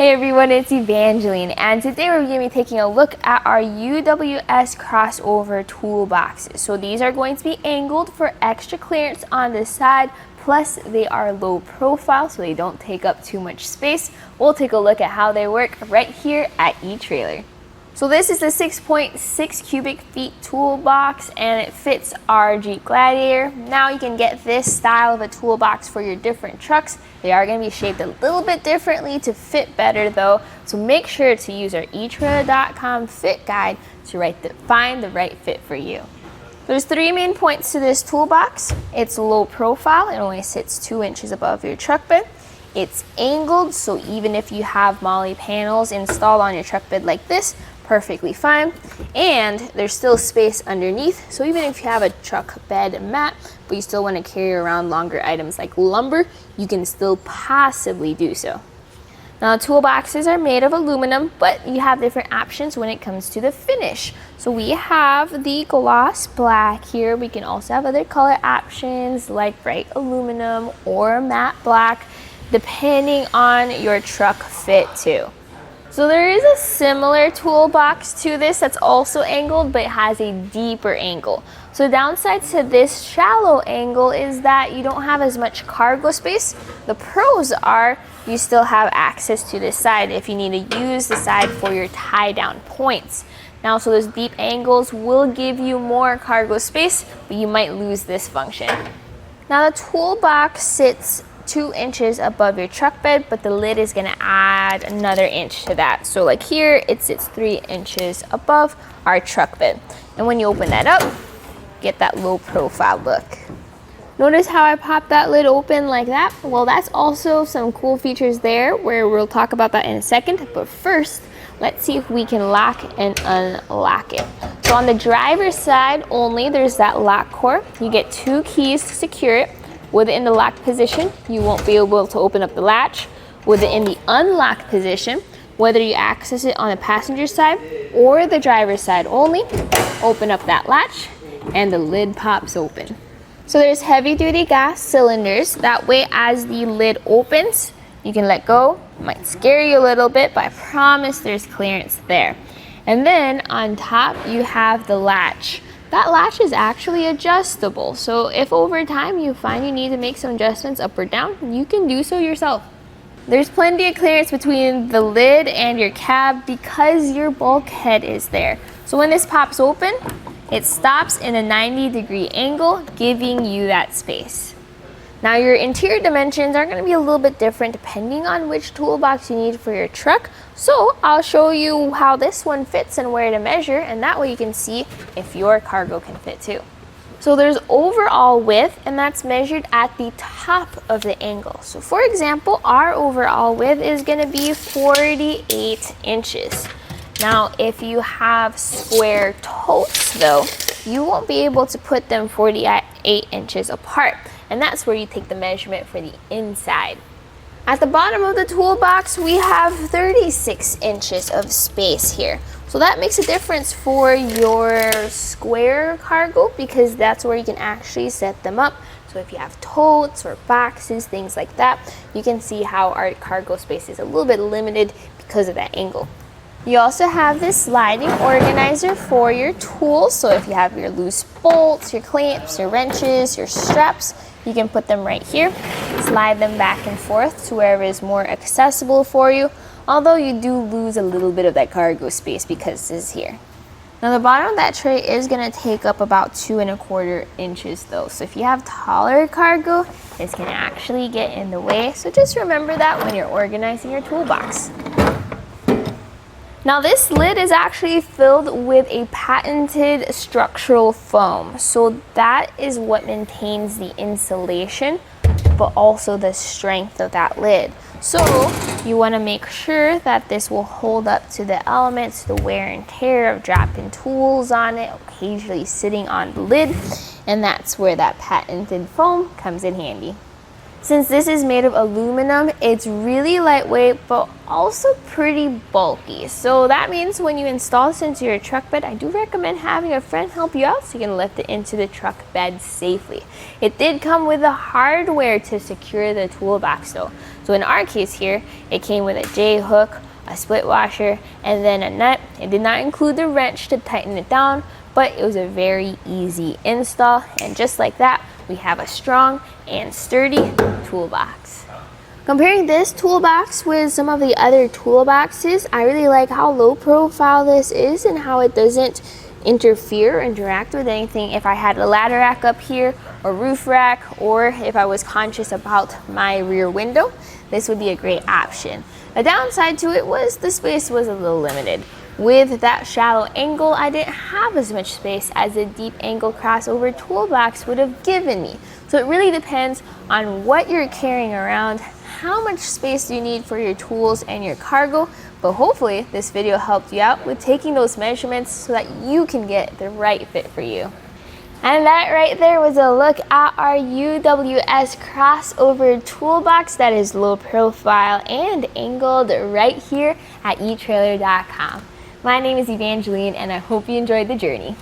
Hey everyone, it's Evangeline, and today we're going to be taking a look at our UWS Crossover Tool Boxes. So these are going to be angled for extra clearance on the side, plus they are low profile so they don't take up too much space. We'll take a look at how they work right here at eTrailer. So this is the 6.6 cubic feet toolbox, and it fits our Jeep Gladiator. Now you can get this style of a toolbox for your different trucks. They are going to be shaped a little bit differently to fit better though, so make sure to use our etrailer.com fit guide to find the right fit for you. There's three main points to this toolbox. It's low profile, it only sits 2 inches above your truck bed. It's angled, so even if you have MOLLE panels installed on your truck bed like this, perfectly fine. And there's still space underneath, so even if you have a truck bed mat but you still want to carry around longer items like lumber, you can still possibly do so. Now toolboxes are made of aluminum, but you have different options when it comes to the finish. So we have the gloss black here. We can also have other color options like bright aluminum or matte black, depending on your truck fit too. So there is a similar toolbox to this that's also angled, but it has a deeper angle. So the downside to this shallow angle is that you don't have as much cargo space. The pros are you still have access to this side if you need to use the side for your tie down points. Now, so those deep angles will give you more cargo space, but you might lose this function. Now the toolbox sits 2 inches above your truck bed, but the lid is going to add another inch to that. So like here, it sits 3 inches above our truck bed. And when you open that up, get that low profile look. Notice how I popped that lid open like that? Well, that's also some cool features there where we'll talk about that in a second. But first, let's see if we can lock and unlock it. So on the driver's side only, there's that lock core. You get 2 keys to secure it. With it in the locked position, you won't be able to open up the latch. With it in the unlocked position, whether you access it on the passenger side or the driver's side only, open up that latch and the lid pops open. So there's heavy duty gas cylinders. That way as the lid opens, you can let go. It might scare you a little bit, but I promise there's clearance there. And then on top, you have the latch. That latch is actually adjustable, so if over time you find you need to make some adjustments up or down, you can do so yourself. There's plenty of clearance between the lid and your cab because your bulkhead is there. So when this pops open, it stops in a 90-degree angle, giving you that space. Now your interior dimensions are going to be a little bit different depending on which toolbox you need for your truck. So I'll show you how this one fits and where to measure, and that way you can see if your cargo can fit too. So there's overall width, and that's measured at the top of the angle. So for example, our overall width is going to be 48 inches. Now if you have square totes though, you won't be able to put them 48 inches apart. And that's where you take the measurement for the inside. At the bottom of the toolbox, we have 36 inches of space here. So that makes a difference for your square cargo because that's where you can actually set them up. So if you have totes or boxes, things like that, you can see how our cargo space is a little bit limited because of that angle. You also have this sliding organizer for your tools. So if you have your loose bolts, your clamps, your wrenches, your straps, you can put them right here, slide them back and forth to wherever is more accessible for you, although you do lose a little bit of that cargo space because this is here. Now the bottom of that tray is going to take up about 2¼ inches though, so if you have taller cargo, it's going to actually get in the way, so just remember that when you're organizing your toolbox. Now this lid is actually filled with a patented structural foam. So that is what maintains the insulation, but also the strength of that lid. So you want to make sure that this will hold up to the elements, the wear and tear of dropping tools on it, occasionally sitting on the lid, and that's where that patented foam comes in handy. Since this is made of aluminum, it's really lightweight but also pretty bulky. So that means when you install this into your truck bed, I do recommend having a friend help you out so you can lift it into the truck bed safely. It did come with the hardware to secure the toolbox though. So in our case here, it came with a J-hook, a split washer, and then a nut. It did not include the wrench to tighten it down, but it was a very easy install, and just like that, we have a strong and sturdy toolbox. Comparing this toolbox with some of the other toolboxes, I really like how low profile this is and how it doesn't interfere or interact with anything. If I had a ladder rack up here or roof rack, or if I was conscious about my rear window, this would be a great option. The downside to it was the space was a little limited. With that shallow angle, I didn't have as much space as a deep angle crossover toolbox would have given me. So it really depends on what you're carrying around, how much space you need for your tools and your cargo, but hopefully this video helped you out with taking those measurements so that you can get the right fit for you. And that right there was a look at our UWS Crossover Toolbox that is low profile and angled right here at etrailer.com. My name is Evangeline, and I hope you enjoyed the journey.